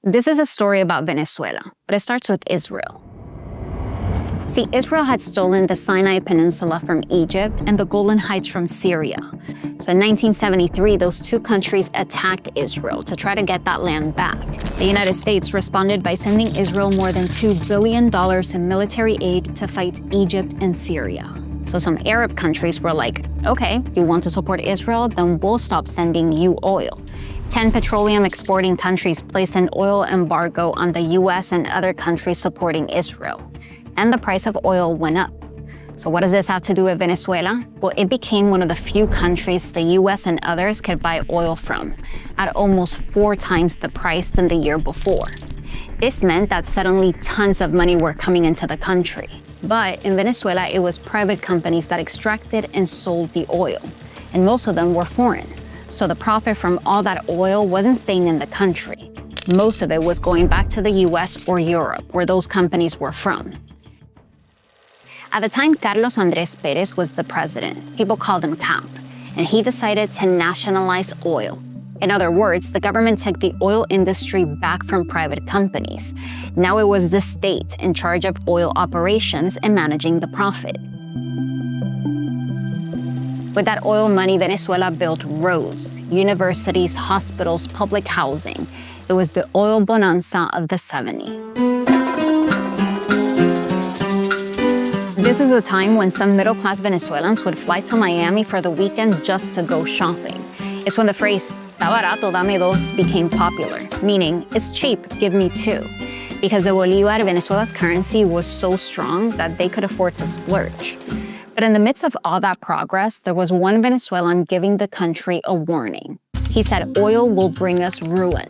This is a story about Venezuela, but it starts with Israel. See, Israel had stolen the Sinai Peninsula from Egypt and the Golan Heights from Syria. So in 1973, those two countries attacked Israel to try to get that land back. The United States responded by sending Israel more than $2 billion in military aid to fight Egypt and Syria. So some Arab countries were like, okay, you want to support Israel? Then we'll stop sending you oil. 10 petroleum exporting countries placed an oil embargo on the U.S. and other countries supporting Israel. And the price of oil went up. So what does this have to do with Venezuela? Well, it became one of the few countries the U.S. and others could buy oil from at almost 4 times the price than the year before. This meant that suddenly tons of money were coming into the country. But in Venezuela, it was private companies that extracted and sold the oil, and most of them were foreign. So the profit from all that oil wasn't staying in the country. Most of it was going back to the U.S. or Europe, where those companies were from. At the time, Carlos Andrés Pérez was the president. People called him Cap, and he decided to nationalize oil. In other words, the government took the oil industry back from private companies. Now it was the state in charge of oil operations and managing the profit. With that oil money, Venezuela built roads, universities, hospitals, public housing. It was the oil bonanza of the 70s. This is the time when some middle-class Venezuelans would fly to Miami for the weekend just to go shopping. It's when the phrase, "Está barato, dame dos," became popular, meaning, it's cheap, give me 2. Because the Bolívar, Venezuela's currency, was so strong that they could afford to splurge. But in the midst of all that progress, there was one Venezuelan giving the country a warning. He said oil will bring us ruin.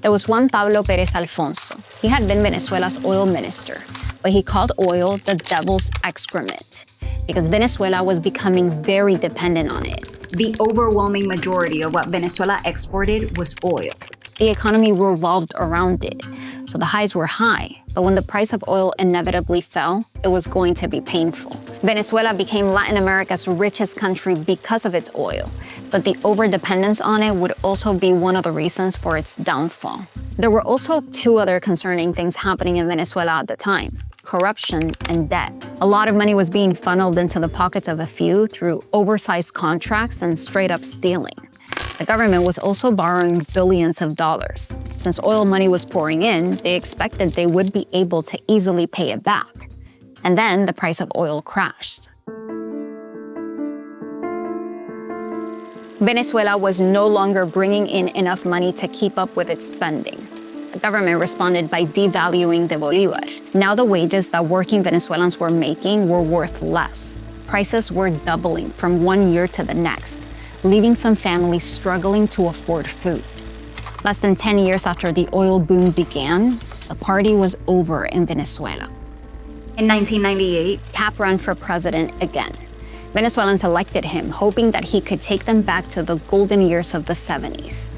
It was Juan Pablo Pérez Alfonso. He had been Venezuela's oil minister, but he called oil the devil's excrement because Venezuela was becoming very dependent on it. The overwhelming majority of what Venezuela exported was oil. The economy revolved around it, so the highs were high, but when the price of oil inevitably fell, it was going to be painful. Venezuela became Latin America's richest country because of its oil, but the overdependence on it would also be one of the reasons for its downfall. There were also 2 other concerning things happening in Venezuela at the time: corruption and debt. A lot of money was being funneled into the pockets of a few through oversized contracts and straight-up stealing. The government was also borrowing billions of dollars. Since oil money was pouring in, they expected they would be able to easily pay it back. And then the price of oil crashed. Venezuela was no longer bringing in enough money to keep up with its spending. The government responded by devaluing the Bolívar. Now the wages that working Venezuelans were making were worth less. Prices were doubling from one year to the next, leaving some families struggling to afford food. Less than 10 years after the oil boom began, the party was over in Venezuela. In 1998, Cap ran for president again. Venezuelans elected him, hoping that he could take them back to the golden years of the 70s.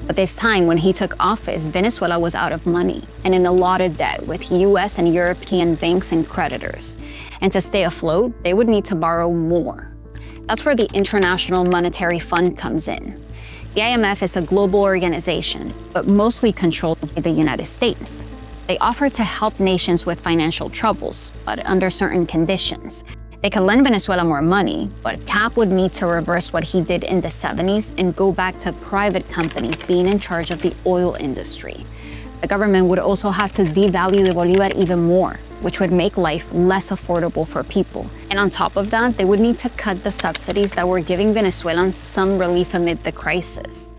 But this time, when he took office, Venezuela was out of money and in a lot of debt with U.S. and European banks and creditors. And to stay afloat, they would need to borrow more. That's where the International Monetary Fund comes in. The IMF is a global organization, but mostly controlled by the United States. They offer to help nations with financial troubles, but under certain conditions. They could lend Venezuela more money, but Cap would need to reverse what he did in the 70s and go back to private companies being in charge of the oil industry. The government would also have to devalue the Bolívar even more, which would make life less affordable for people. And on top of that, they would need to cut the subsidies that were giving Venezuelans some relief amid the crisis.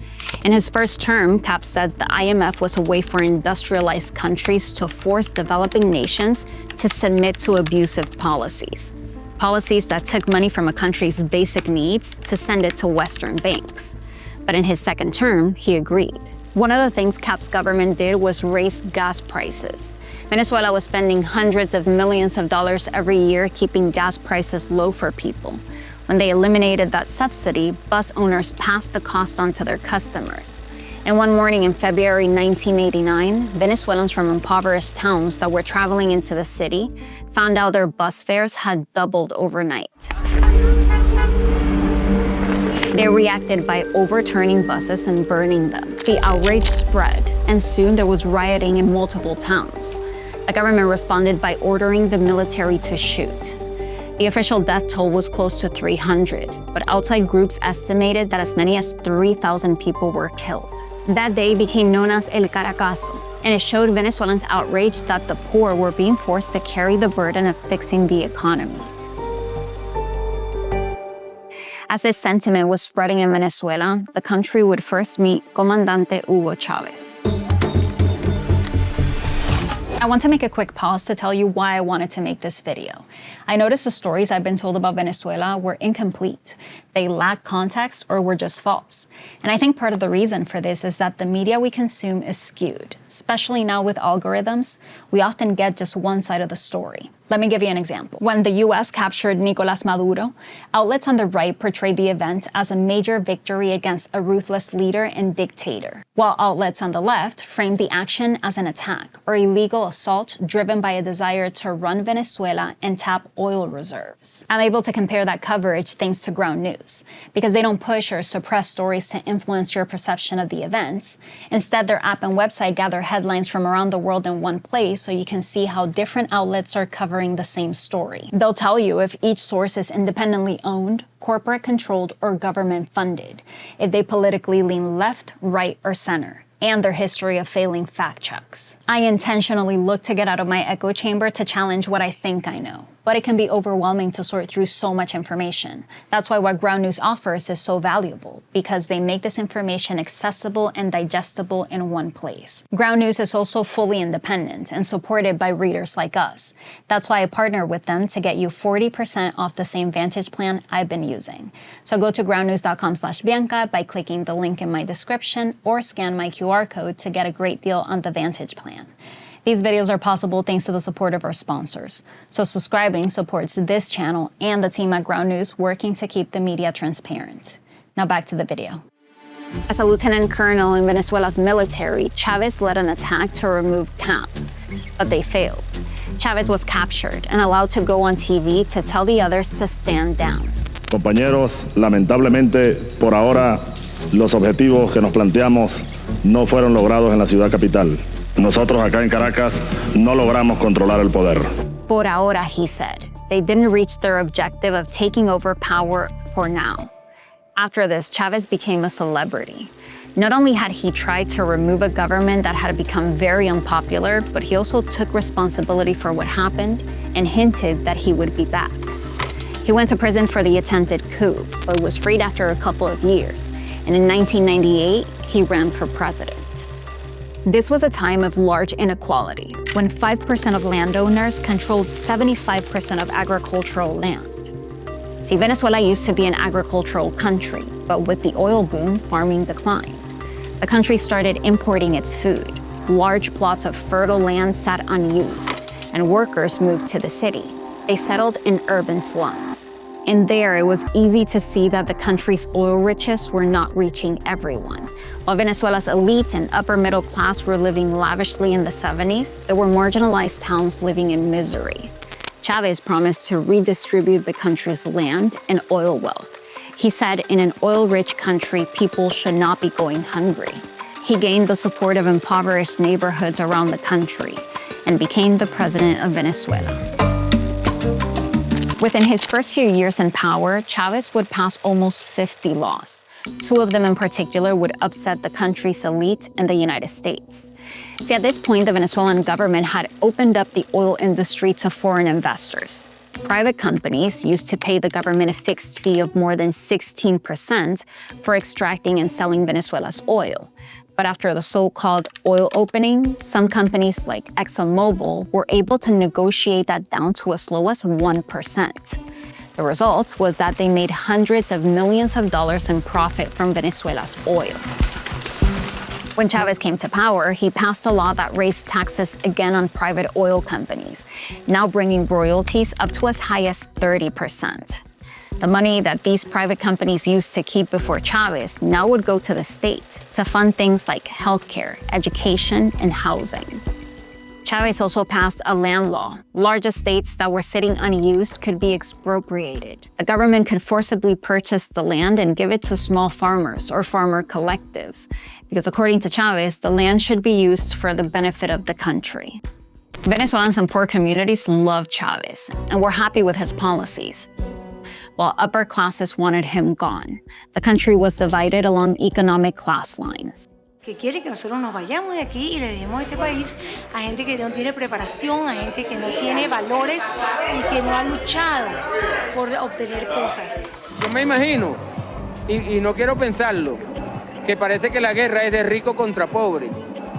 In his first term, Cap said the IMF was a way for industrialized countries to force developing nations to submit to abusive policies. Policies that took money from a country's basic needs to send it to Western banks. But in his second term, he agreed. One of the things Cap's government did was raise gas prices. Venezuela was spending hundreds of millions of dollars every year keeping gas prices low for people. When they eliminated that subsidy, bus owners passed the cost on to their customers. And one morning in February 1989, Venezuelans from impoverished towns that were traveling into the city found out their bus fares had doubled overnight. They reacted by overturning buses and burning them. The outrage spread, and soon there was rioting in multiple towns. The government responded by ordering the military to shoot. The official death toll was close to 300, but outside groups estimated that as many as 3,000 people were killed. That day became known as El Karakaso, and it showed Venezuelans' outrage that the poor were being forced to carry the burden of fixing the economy. As this sentiment was spreading in Venezuela, the country would first meet Comandante Hugo Chavez. I want to make a quick pause to tell you why I wanted to make this video. I noticed the stories I've been told about Venezuela were incomplete. They lack context or were just false. And I think part of the reason for this is that the media we consume is skewed. Especially now with algorithms, we often get just one side of the story. Let me give you an example. When the U.S. captured Nicolás Maduro, outlets on the right portrayed the event as a major victory against a ruthless leader and dictator, while outlets on the left framed the action as an attack or illegal assault driven by a desire to run Venezuela and tap oil reserves. I'm able to compare that coverage thanks to Ground News, because they don't push or suppress stories to influence your perception of the events. Instead, their app and website gather headlines from around the world in one place so you can see how different outlets are covering the same story. They'll tell you if each source is independently owned, corporate controlled, or government funded, if they politically lean left, right, or center, and their history of failing fact checks. I intentionally look to get out of my echo chamber to challenge what I think I know, but it can be overwhelming to sort through so much information. That's why what Ground News offers is so valuable, because they make this information accessible and digestible in one place. Ground News is also fully independent and supported by readers like us. That's why I partner with them to get you 40% off the same Vantage plan I've been using. So go to groundnews.com/Bianca by clicking the link in my description or scan my QR code to get a great deal on the Vantage plan. These videos are possible thanks to the support of our sponsors. So subscribing supports this channel and the team at Ground News working to keep the media transparent. Now back to the video. As a lieutenant colonel in Venezuela's military, Chavez led an attack to remove camp, but they failed. Chavez was captured and allowed to go on TV to tell the others to stand down. Compañeros, lamentablemente, por ahora, los objetivos que nos planteamos no fueron logrados en la ciudad capital. Nosotros acá en Caracas no logramos controlar el poder. Por ahora, he said. They didn't reach their objective of taking over power for now. After this, Chavez became a celebrity. Not only had he tried to remove a government that had become very unpopular, but he also took responsibility for what happened and hinted that he would be back. He went to prison for the attempted coup, but was freed after a couple of years. And in 1998, he ran for president. This was a time of large inequality, when 5% of landowners controlled 75% of agricultural land. See, Venezuela used to be an agricultural country, but with the oil boom, farming declined. The country started importing its food. Large plots of fertile land sat unused, and workers moved to the city. They settled in urban slums. And there, it was easy to see that the country's oil riches were not reaching everyone. While Venezuela's elite and upper middle class were living lavishly in the 70s, there were marginalized towns living in misery. Chavez promised to redistribute the country's land and oil wealth. He said in an oil-rich country, people should not be going hungry. He gained the support of impoverished neighborhoods around the country and became the president of Venezuela. Within his first few years in power, Chavez would pass almost 50 laws. 2 of them in particular would upset the country's elite and the United States. See, at this point, the Venezuelan government had opened up the oil industry to foreign investors. Private companies used to pay the government a fixed fee of more than 16% for extracting and selling Venezuela's oil. But after the so-called oil opening, some companies like ExxonMobil were able to negotiate that down to as low as 1%. The result was that they made hundreds of millions of dollars in profit from Venezuela's oil. When Chavez came to power, he passed a law that raised taxes again on private oil companies, now bringing royalties up to as high as 30%. The money that these private companies used to keep before Chavez now would go to the state to fund things like healthcare, education, and housing. Chavez also passed a land law. Large estates that were sitting unused could be expropriated. The government could forcibly purchase the land and give it to small farmers or farmer collectives, because according to Chavez, the land should be used for the benefit of the country. Venezuelans and poor communities loved Chavez and were happy with his policies, while upper classes wanted him gone. The country was divided along economic class lines. Que quiere que nosotros nos vayamos de aquí y le dejemos este país a gente que no tiene preparación, a gente que no tiene valores y que no ha luchado por obtener cosas. Yo me imagino, y no quiero pensarlo, que parece que la guerra es de rico contra pobre,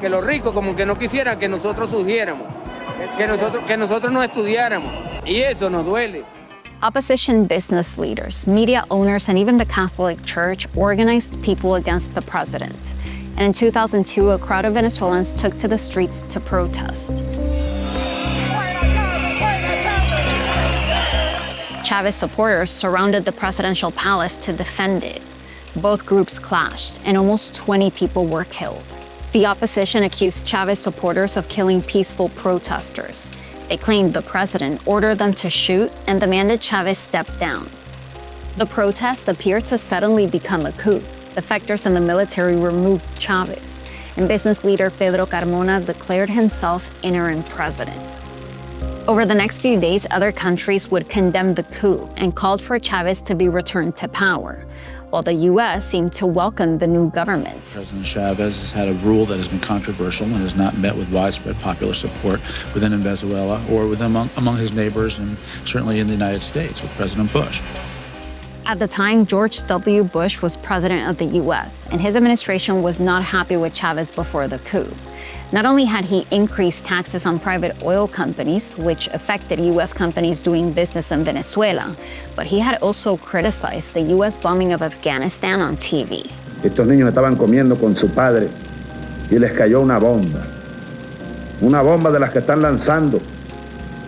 que los ricos como que no quisieran que nosotros surgiéramos, que nosotros no estudiáramos, y eso nos duele. Opposition business leaders, media owners, and even the Catholic Church organized people against the president. And in 2002, a crowd of Venezuelans took to the streets to protest. Chavez supporters surrounded the presidential palace to defend it. Both groups clashed, and almost 20 people were killed. The opposition accused Chavez supporters of killing peaceful protesters. They claimed the president ordered them to shoot and demanded Chavez step down. The protest appeared to suddenly become a coup. Defectors in the military removed Chavez, and business leader Pedro Carmona declared himself interim president. Over the next few days, other countries would condemn the coup and called for Chavez to be returned to power, while the U.S. seemed to welcome the new government. President Chavez has had a rule that has been controversial and has not met with widespread popular support within Venezuela or among his neighbors, and certainly in the United States with President Bush. At the time, George W. Bush was president of the U.S., and his administration was not happy with Chavez before the coup. Not only had he increased taxes on private oil companies, which affected U.S. companies doing business in Venezuela, but he had also criticized the U.S. bombing of Afghanistan on TV. Estos niños estaban comiendo con su padre y les cayó una bomba de las que están lanzando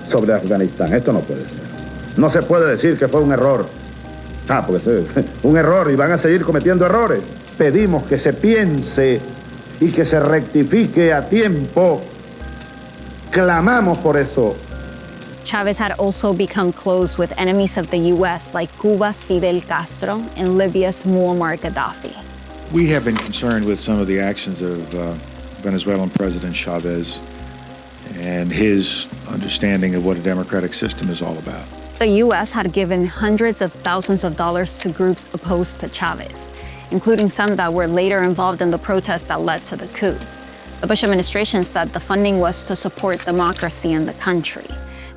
sobre Afganistán. Esto no puede ser. No se puede decir que fue un error. Porque es un error y van a seguir cometiendo errores. Pedimos que se piense y que se rectifique a tiempo. Clamamos por eso. Chavez had also become close with enemies of the U.S. like Cuba's Fidel Castro and Libya's Muammar Gaddafi. We have been concerned with some of the actions of Venezuelan President Chavez and his understanding of what a democratic system is all about. The U.S. had given hundreds of thousands of dollars to groups opposed to Chavez, including some that were later involved in the protests that led to the coup. The Bush administration said the funding was to support democracy in the country.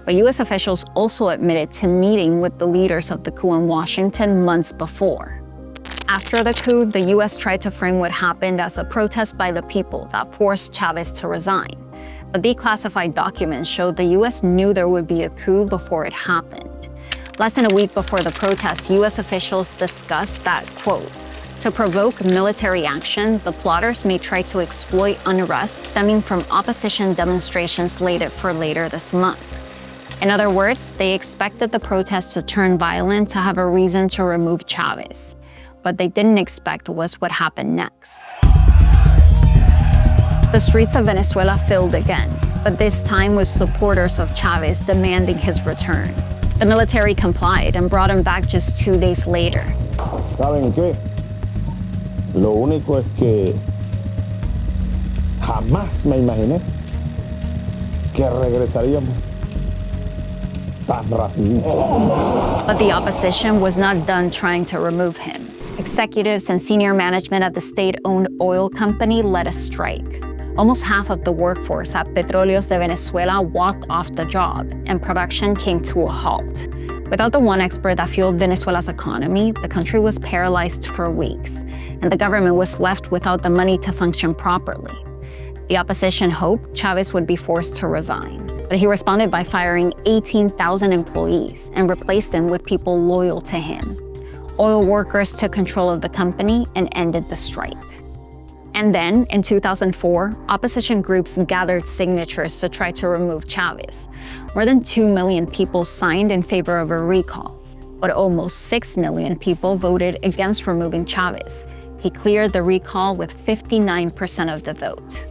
But U.S. officials also admitted to meeting with the leaders of the coup in Washington months before. After the coup, the U.S. tried to frame what happened as a protest by the people that forced Chavez to resign. But declassified documents showed the U.S. knew there would be a coup before it happened. Less than a week before the protests, U.S. officials discussed that, quote, to provoke military action, the plotters may try to exploit unrest stemming from opposition demonstrations slated for later this month. In other words, they expected the protests to turn violent to have a reason to remove Chavez. But they didn't expect what would happen next. The streets of Venezuela filled again, but this time with supporters of Chavez demanding his return. The military complied and brought him back just 2 days later. ¿Saben qué? Lo único es que jamás me imaginé que regresaríamos tan rápido. But the opposition was not done trying to remove him. Executives and senior management at the state-owned oil company led a strike. Almost half of the workforce at Petróleos de Venezuela walked off the job, and production came to a halt. Without the one export that fueled Venezuela's economy, the country was paralyzed for weeks, and the government was left without the money to function properly. The opposition hoped Chavez would be forced to resign, but he responded by firing 18,000 employees and replaced them with people loyal to him. Oil workers took control of the company and ended the strike. And then, in 2004, opposition groups gathered signatures to try to remove Chavez. More than 2 million people signed in favor of a recall, but almost 6 million people voted against removing Chavez. He cleared the recall with 59% of the vote.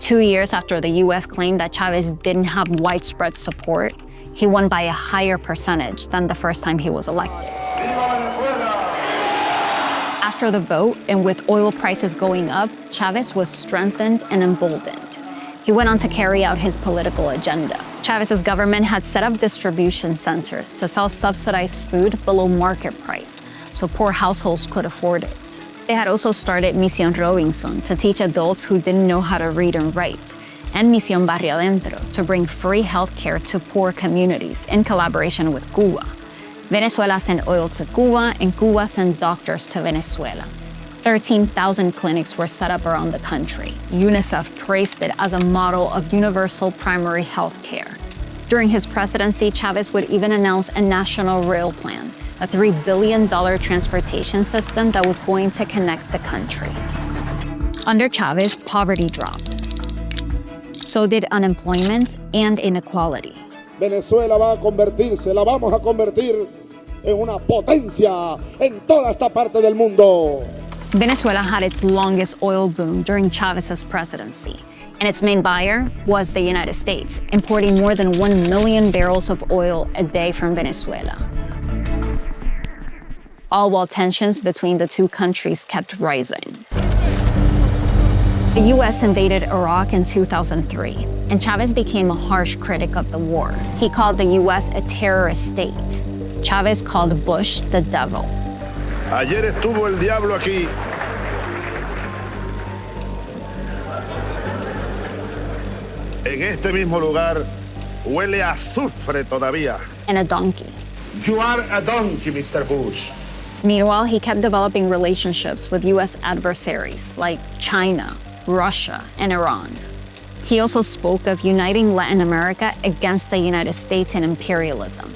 2 years after the U.S. claimed that Chavez didn't have widespread support, he won by a higher percentage than the first time he was elected. After the vote, and with oil prices going up, Chavez was strengthened and emboldened. He went on to carry out his political agenda. Chavez's government had set up distribution centers to sell subsidized food below market price, so poor households could afford it. They had also started Misión Robinson to teach adults who didn't know how to read and write, and Misión Barrio Adentro to bring free healthcare to poor communities in collaboration with Cuba. Venezuela sent oil to Cuba, and Cuba sent doctors to Venezuela. 13,000 clinics were set up around the country. UNICEF praised it as a model of universal primary health care. During his presidency, Chavez would even announce a national rail plan, a $3 billion transportation system that was going to connect the country. Under Chavez, poverty dropped. So did unemployment and inequality. Venezuela va a convertirse, la vamos a convertir en una potencia en toda esta parte del mundo. Venezuela had its longest oil boom during Chavez's presidency, and its main buyer was the United States, importing more than 1 million barrels of oil a day from Venezuela. All while tensions between the two countries kept rising. The U.S. invaded Iraq in 2003, and Chavez became a harsh critic of the war. He called the U.S. a terrorist state. Chavez called Bush the devil. Ayer estuvo el diablo aquí. En este mismo lugar huele a azufre todavía. And a donkey. You are a donkey, Mr. Bush. Meanwhile, he kept developing relationships with U.S. adversaries like China, Russia, and Iran. He also spoke of uniting Latin America against the United States and imperialism.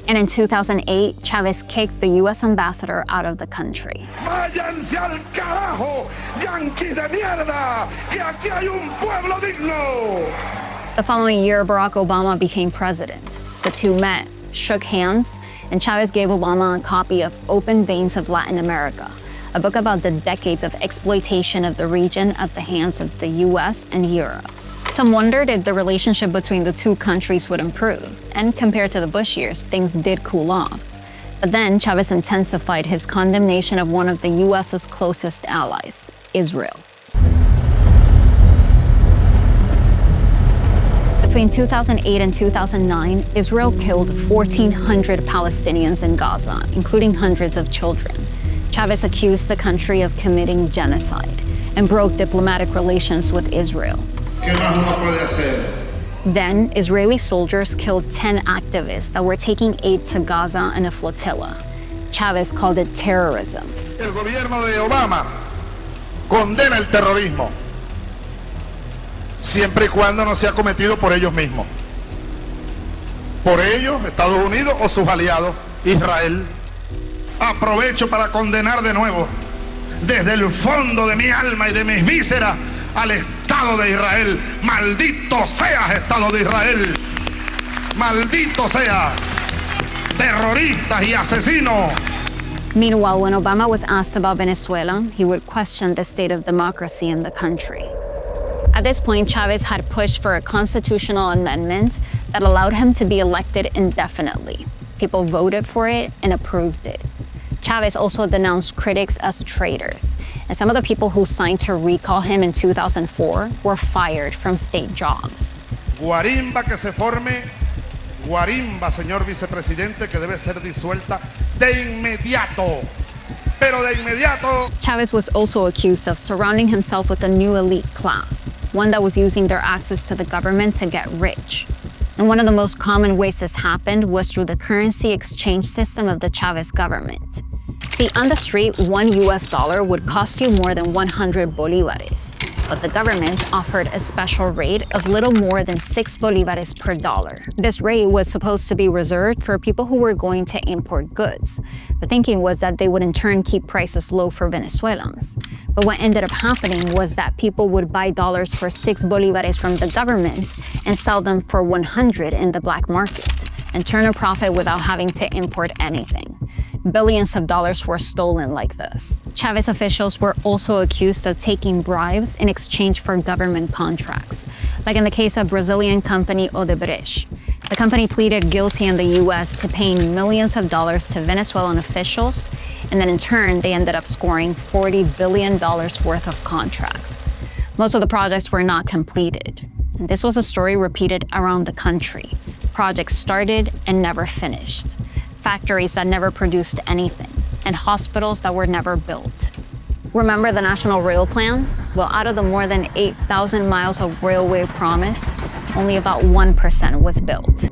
And in 2008, Chavez kicked the U.S. ambassador out of the country. ¡Váyanse al carajo, yanquis de mierda! ¡Que aquí hay un pueblo digno! The following year, Barack Obama became president. The two met, shook hands, and Chavez gave Obama a copy of Open Veins of Latin America, a book about the decades of exploitation of the region at the hands of the U.S. and Europe. Some wondered if the relationship between the two countries would improve, and compared to the Bush years, things did cool off. But then Chavez intensified his condemnation of one of the U.S.'s closest allies, Israel. Between 2008 and 2009, Israel killed 1,400 Palestinians in Gaza, including hundreds of children. Chavez accused the country of committing genocide and broke diplomatic relations with Israel. Then, Israeli soldiers killed 10 activists that were taking aid to Gaza in a flotilla. Chavez called it terrorism. El gobierno de Obama condena el terrorismo, siempre y cuando no sea cometido por ellos mismos. Por ellos, Estados Unidos o sus aliados, Israel. Aprovecho para condenar de nuevo, desde el fondo de mi alma y de mis vísceras, al Estado de Israel. Maldito seas, Estado de Israel. Maldito seas, terroristas y asesinos. Meanwhile, when Obama was asked about Venezuela, he would question the state of democracy in the country. At this point, Chavez had pushed for a constitutional amendment that allowed him to be elected indefinitely. People voted for it and approved it. Chavez also denounced critics as traitors, and some of the people who signed to recall him in 2004 were fired from state jobs. Guarimba que se forme, guarimba, señor vicepresidente, que debe ser disuelta de inmediato. Pero de inmediato. Chavez was also accused of surrounding himself with a new elite class, one that was using their access to the government to get rich. And one of the most common ways this happened was through the currency exchange system of the Chavez government. See, on the street, $1 US would cost you more than 100 bolívares, but the government offered a special rate of little more than 6 bolívares per dollar. This rate was supposed to be reserved for people who were going to import goods. The thinking was that they would in turn keep prices low for Venezuelans. But what ended up happening was that people would buy dollars for 6 bolívares from the government and sell them for 100 in the black market. and turn a profit without having to import anything. Billions of dollars were stolen like this. Chavez officials were also accused of taking bribes in exchange for government contracts, like in the case of Brazilian company Odebrecht. The company pleaded guilty in the U.S. to paying millions of dollars to Venezuelan officials, and then in turn, they ended up scoring $40 billion worth of contracts. Most of the projects were not completed. And this was a story repeated around the country. Projects started and never finished. Factories that never produced anything, and hospitals that were never built. Remember the National Rail Plan? Well, out of the more than 8,000 miles of railway promised, only about 1% was built.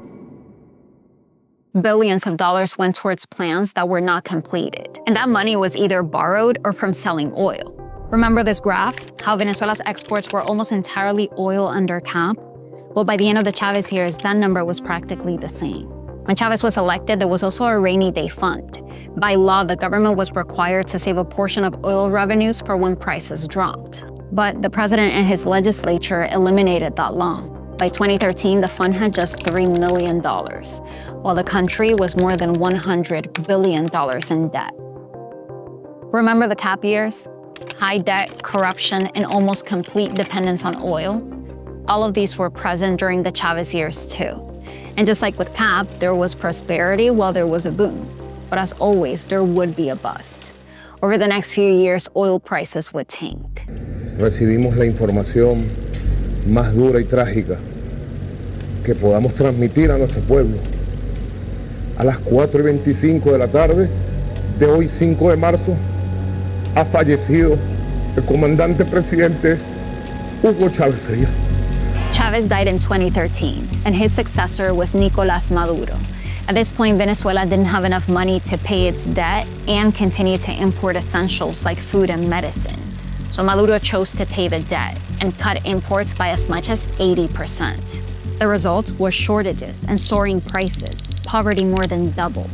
Billions of dollars went towards plans that were not completed, and that money was either borrowed or from selling oil. Remember this graph? How Venezuela's exports were almost entirely oil under cap? Well, by the end of the Chavez years, that number was practically the same. When Chavez was elected, there was also a rainy day fund. By law, the government was required to save a portion of oil revenues for when prices dropped. But the president and his legislature eliminated that law. By 2013, the fund had just $3 million, while the country was more than $100 billion in debt. Remember the cap years? High debt, corruption, and almost complete dependence on oil? All of these were present during the Chavez years too. And just like with cap, there was prosperity while there was a boom. But as always, there would be a bust. Over the next few years, oil prices would tank. Recibimos la información más dura y trágica que podamos transmitir a nuestro pueblo. A las 4:25 de la tarde de hoy, 5 de marzo, ha fallecido el comandante presidente Hugo Chavez. Chavez died in 2013, and his successor was Nicolás Maduro. At this point, Venezuela didn't have enough money to pay its debt and continue to import essentials like food and medicine. So Maduro chose to pay the debt and cut imports by as much as 80%. The result was shortages and soaring prices. Poverty more than doubled.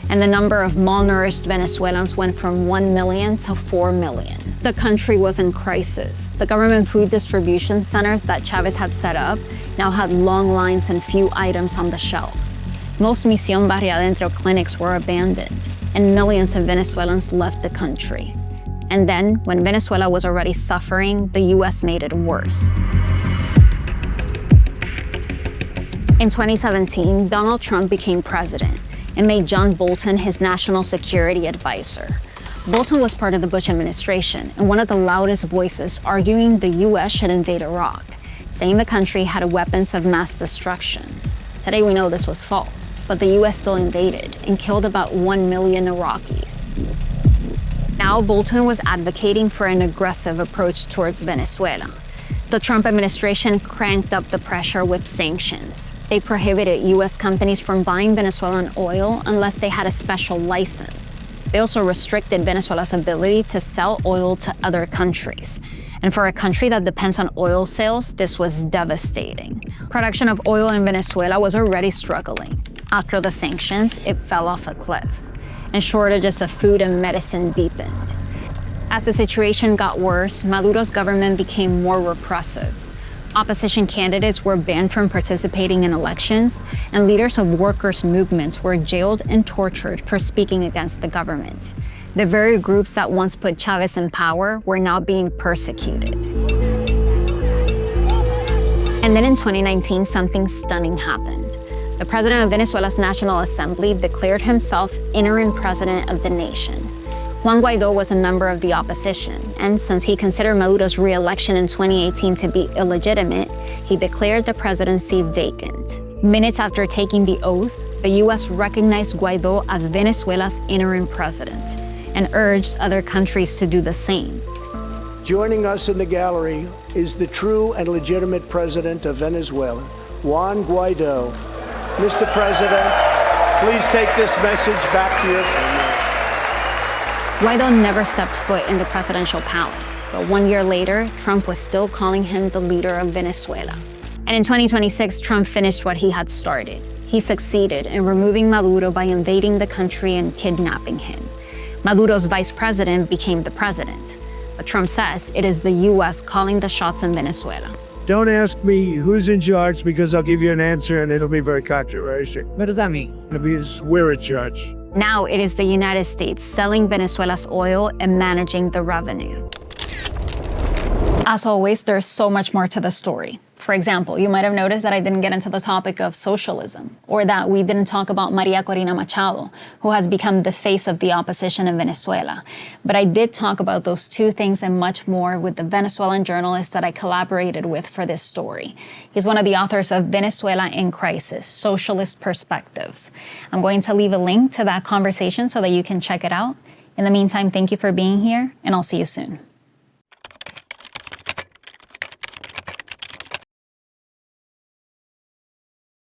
And the number of malnourished Venezuelans went from 1 million to 4 million. The country was in crisis. The government food distribution centers that Chavez had set up now had long lines and few items on the shelves. Most Misión Barrio Adentro clinics were abandoned, and millions of Venezuelans left the country. And then, when Venezuela was already suffering, the U.S. made it worse. In 2017, Donald Trump became president and made John Bolton his national security advisor. Bolton was part of the Bush administration and one of the loudest voices arguing the U.S. should invade Iraq, saying the country had weapons of mass destruction. Today we know this was false, but the U.S. still invaded and killed about 1 million Iraqis. Now Bolton was advocating for an aggressive approach towards Venezuela. The Trump administration cranked up the pressure with sanctions. They prohibited U.S. companies from buying Venezuelan oil unless they had a special license. They also restricted Venezuela's ability to sell oil to other countries. And for a country that depends on oil sales, this was devastating. Production of oil in Venezuela was already struggling. After the sanctions, it fell off a cliff, and shortages of food and medicine deepened. As the situation got worse, Maduro's government became more repressive. Opposition candidates were banned from participating in elections, and leaders of workers' movements were jailed and tortured for speaking against the government. The very groups that once put Chavez in power were now being persecuted. And then in 2019, something stunning happened. The president of Venezuela's National Assembly declared himself interim president of the nation. Juan Guaidó was a member of the opposition, and since he considered Maduro's re-election in 2018 to be illegitimate, he declared the presidency vacant. Minutes after taking the oath, the U.S. recognized Guaidó as Venezuela's interim president and urged other countries to do the same. Joining us in the gallery is the true and legitimate president of Venezuela, Juan Guaidó. Mr. President, please take this message back to your family. Guaidó never stepped foot in the presidential palace, but 1 year later, Trump was still calling him the leader of Venezuela. And in 2026, Trump finished what he had started. He succeeded in removing Maduro by invading the country and kidnapping him. Maduro's vice president became the president. But Trump says it is the U.S. calling the shots in Venezuela. Don't ask me who's in charge because I'll give you an answer and it'll be very controversial. What does that mean? It means we're in charge. Now it is the United States selling Venezuela's oil and managing the revenue. As always, there's so much more to the story. For example, you might have noticed that I didn't get into the topic of socialism, or that we didn't talk about Maria Corina Machado, who has become the face of the opposition in Venezuela. But I did talk about those two things and much more with the Venezuelan journalist that I collaborated with for this story. He's one of the authors of Venezuela in Crisis, Socialist Perspectives. I'm going to leave a link to that conversation so that you can check it out. In the meantime, thank you for being here, and I'll see you soon.